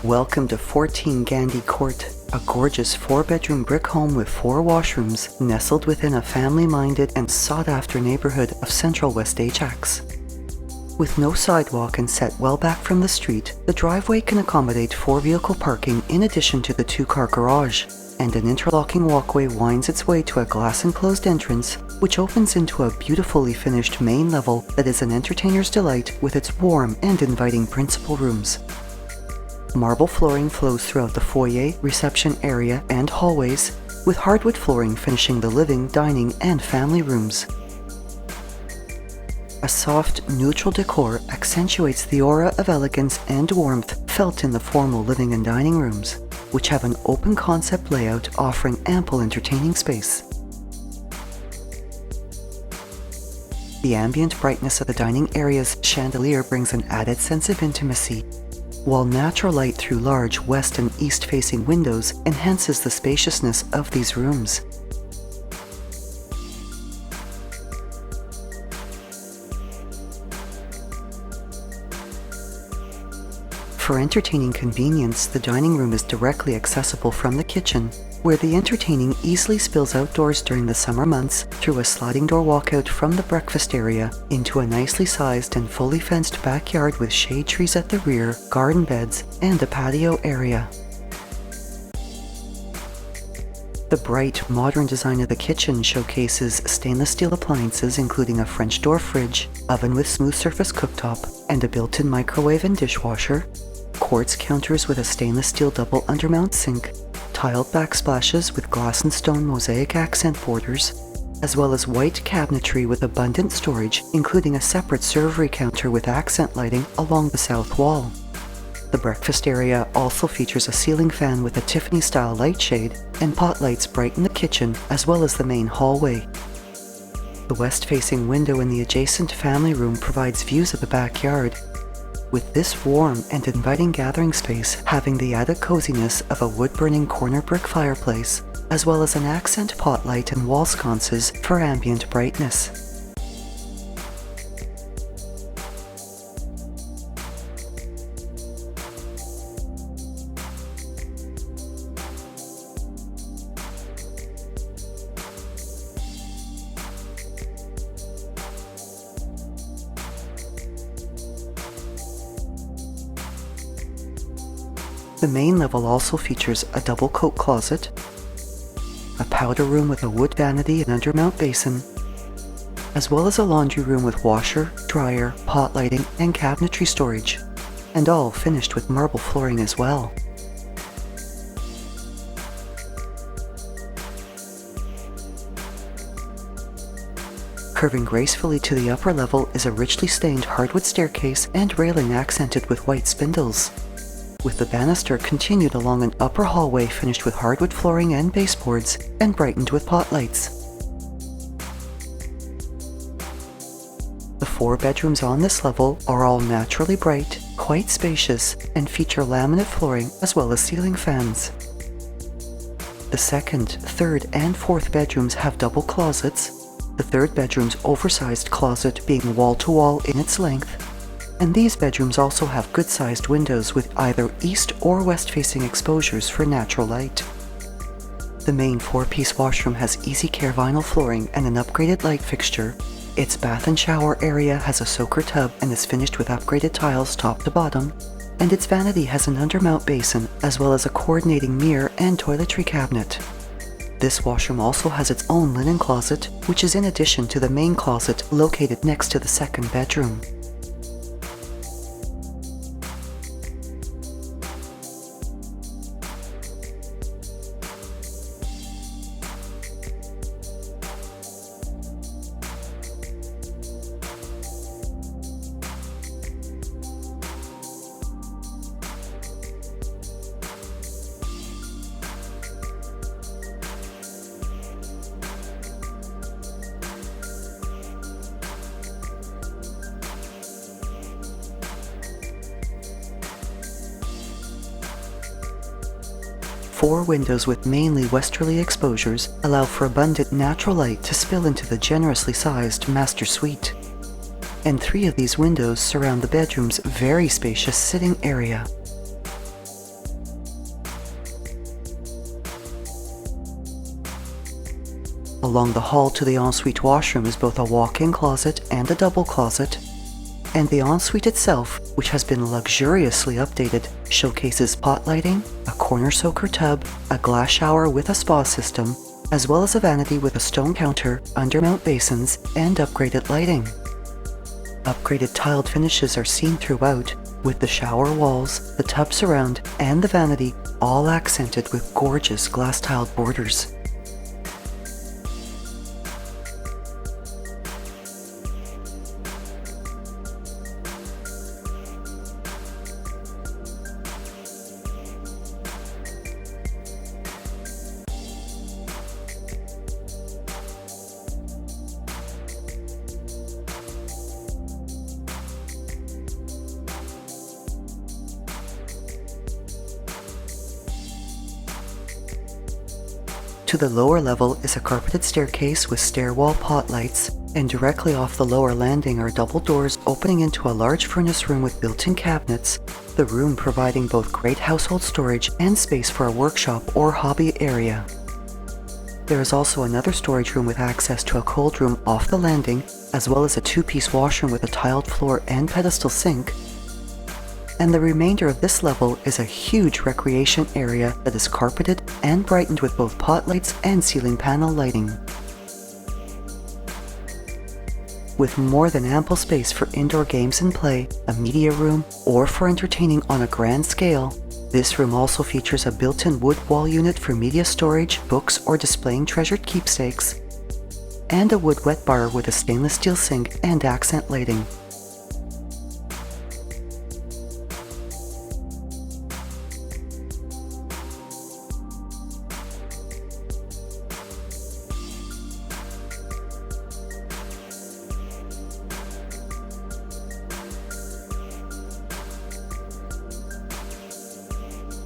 Welcome to 14 Gandy Court, a gorgeous 4-bedroom brick home with 4 washrooms, nestled within a family-minded and sought-after neighbourhood of Central West Ajax. With no sidewalk and set well back from the street, the driveway can accommodate 4-vehicle parking in addition to the 2-car garage, and an interlocking walkway winds its way to a glass-enclosed entrance, which opens into a beautifully finished main level that is an entertainer's delight with its warm and inviting principal rooms. Marble flooring flows throughout the foyer, reception area, and hallways, with hardwood flooring finishing the living, dining, and family rooms. A soft, neutral decor accentuates the aura of elegance and warmth felt in the formal living and dining rooms, which have an open concept layout offering ample entertaining space. The ambient brightness of the dining area's chandelier brings an added sense of intimacy, while natural light through large west and east-facing windows enhances the spaciousness of these rooms. For entertaining convenience, the dining room is directly accessible from the kitchen, where the entertaining easily spills outdoors during the summer months through a sliding door walkout from the breakfast area into a nicely sized and fully fenced backyard with shade trees at the rear, garden beds, and a patio area. The bright, modern design of the kitchen showcases stainless steel appliances including a French door fridge, oven with smooth surface cooktop, and a built-in microwave and dishwasher, quartz counters with a stainless steel double undermount sink, tiled backsplashes with glass and stone mosaic accent borders, as well as white cabinetry with abundant storage, including a separate servery counter with accent lighting along the south wall. The breakfast area also features a ceiling fan with a Tiffany-style light shade, and pot lights brighten the kitchen as well as the main hallway. The west-facing window in the adjacent family room provides views of the backyard, with this warm and inviting gathering space having the added coziness of a wood-burning corner brick fireplace, as well as an accent pot light and wall sconces for ambient brightness. The main level also features a double coat closet, a powder room with a wood vanity and undermount basin, as well as a laundry room with washer, dryer, pot lighting, and cabinetry storage, and all finished with marble flooring as well. Curving gracefully to the upper level is a richly stained hardwood staircase and railing accented with white spindles, with the banister continued along an upper hallway finished with hardwood flooring and baseboards and brightened with pot lights. The 4 bedrooms on this level are all naturally bright, quite spacious, and feature laminate flooring as well as ceiling fans. The 2nd, 3rd, and 4th bedrooms have double closets, the 3rd bedroom's oversized closet being wall-to-wall in its length, and these bedrooms also have good-sized windows with either east or west-facing exposures for natural light. The main 4-piece washroom has easy care vinyl flooring and an upgraded light fixture. Its bath and shower area has a soaker tub and is finished with upgraded tiles top to bottom, and its vanity has an undermount basin as well as a coordinating mirror and toiletry cabinet. This washroom also has its own linen closet, which is in addition to the main closet located next to the 2nd bedroom. Four windows with mainly westerly exposures allow for abundant natural light to spill into the generously sized master suite. And 3 of these windows surround the bedroom's very spacious sitting area. Along the hall to the ensuite washroom is both a walk-in closet and a double closet. And the ensuite itself, which has been luxuriously updated, showcases pot lighting, a corner soaker tub, a glass shower with a spa system, as well as a vanity with a stone counter, undermount basins, and upgraded lighting. Upgraded tiled finishes are seen throughout, with the shower walls, the tub surround, and the vanity all accented with gorgeous glass-tiled borders. To the lower level is a carpeted staircase with stairwall pot lights, and directly off the lower landing are double doors opening into a large furnace room with built-in cabinets, the room providing both great household storage and space for a workshop or hobby area. There is also another storage room with access to a cold room off the landing, as well as a two-piece washroom with a tiled floor and pedestal sink. And the remainder of this level is a huge recreation area that is carpeted and brightened with both pot lights and ceiling panel lighting. With more than ample space for indoor games and play, a media room, or for entertaining on a grand scale, this room also features a built-in wood wall unit for media storage, books, or displaying treasured keepsakes, and a wood wet bar with a stainless steel sink and accent lighting.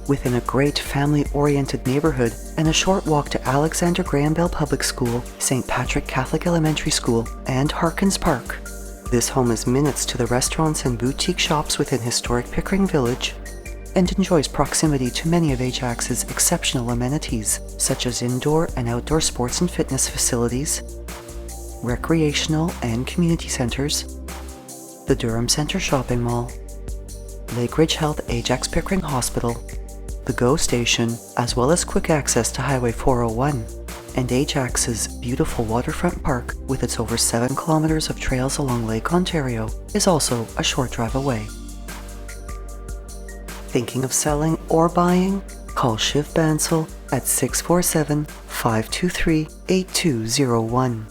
Within a great family-oriented neighbourhood and a short walk to Alexander Graham Bell Public School, St. Patrick Catholic Elementary School, and Harkins Park. This home is minutes to the restaurants and boutique shops within historic Pickering Village, and enjoys proximity to many of Ajax's exceptional amenities, such as indoor and outdoor sports and fitness facilities, recreational and community centres, the Durham Centre Shopping Mall, Lakeridge Health Ajax Pickering Hospital, the GO Station, as well as quick access to Highway 401, and Ajax's beautiful waterfront park with its over 7 kilometers of trails along Lake Ontario is also a short drive away. Thinking of selling or buying? Call Shiv Bansal at 647-523-8201.